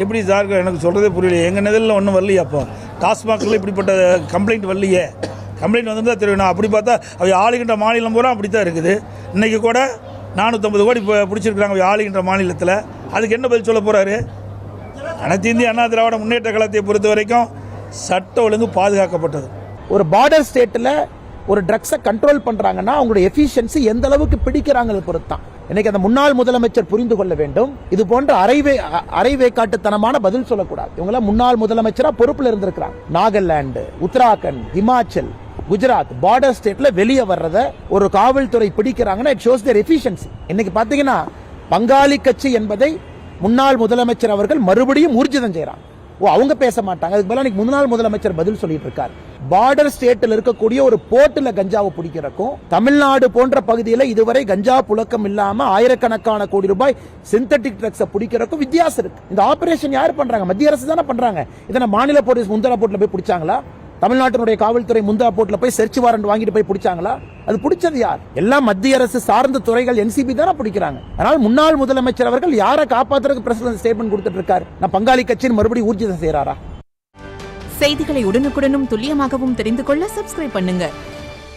எப்படி சார் எனக்கு சொல்கிறதே புரியல. எங்கள் நிதியில் ஒன்றும் வரலையே. அப்போ டாஸ்மாகில் இப்படிப்பட்ட கம்ப்ளைண்ட் வரலையே. கம்ப்ளைண்ட் வந்து தான் தெரியும். நான் அப்படி பார்த்தா அவை ஆளுகின்ற மாநிலம் பூரா அப்படி தான் இருக்குது. இன்றைக்கி கூட 450 கோடி இப்போ பிடிச்சிருக்கிறாங்க அவை ஆளுகின்ற மாநிலத்தில். அதுக்கு என்ன பதில் சொல்ல போகிறாரு? அனைத்து இந்திய அண்ணா திராவிட முன்னேற்ற கழகத்தை பொறுத்த வரைக்கும் சட்ட ஒழுங்கு பாதுகாக்கப்பட்டது. ஒரு பார்டர் ஸ்டேட்டில் ஒரு ட்ரக்ஸை கண்ட்ரோல் பண்ணுறாங்கன்னா அவங்களுடைய எஃபிஷியன்சி எந்த அளவுக்கு பிடிக்கிறாங்கிறது பொறுத்து தான். இன்னைக்கு அந்த முன்னாள் முதலமைச்சர் புரிந்து கொள்ள வேண்டும், இது போன்ற அரைவேக்காட்டுத்தனமான பதில் சொல்லக்கூடாது. இவங்களாம் முன்னாள் முதலமைச்சரா பொறுப்பில் இருந்திருக்கிறாங்க. நாகாலாந்து, உத்தராகண்ட், ஹிமாச்சல், குஜராத் பார்டர் ஸ்டேட்ல வெளியே வர்றத ஒரு காவல்துறை பிடிக்கிறாங்கன்னா இட் ஷோஸ் தேர் எஃபிஷியன்சி. இன்னைக்கு பாத்தீங்கன்னா பங்காளி கட்சி என்பதை முன்னாள் முதலமைச்சர் அவர்கள் மறுபடியும் ஊர்ஜிதம் செய்யறாங்க. அவங்க பேச மாட்டாங்க. அதுக்கு பதிலா முன்னாள் முதலமைச்சர் பதில் சொல்லிட்டு இருக்காரு. பார்டர் ஸ்டேட்டில் இருக்கக்கூடிய ஒரு போர்ட்ல கஞ்சாவை பிடிக்கிறக்கும் தமிழ்நாடு போன்ற பகுதியில் இதுவரை கஞ்சா புழக்கம் இல்லாம ஆயிரக்கணக்கான கோடி ரூபாய் சிந்தட்டிக் ட்ரக்ஸை பிடிக்கிறக்கும் வித்தியாசம் இருக்கு. இந்த ஆபரேஷன் யார் பண்றாங்க? மத்திய அரசு தானே பண்றாங்க. இதை மாநில போலீஸ் முந்தரா போர்ட்ல போய் பிடிச்சாங்களா? தமிழ்நாட்டினுடைய காவல்துறை முந்தா போர்ட்ல போய் சர்ச் வாரண்ட் வாங்கிட்டு போய் பிடிச்சாங்களா? அது பிடிச்சது யார்? எல்லாம் மத்திய அரசு சார்ந்த துறைகள் என்சிபி தானே பிடிக்கிறாங்க. அதனால முன்னாள் முதலமைச்சர் அவர்கள் யாரை காப்பாற்றுறதுக்கு பிரசிடென்ட் ஸ்டேட்மெண்ட் கொடுத்துட்டு இருக்காரு? நான் பங்காளி கட்சியின் மறுபடியும் ஊர்ஜிதம் செய்யறாரா? செய்திகளை உடனுக்குடனும் துல்லியமாகவும் தெரிந்து கொள்ள சப்ஸ்கிரைப் பண்ணுங்க.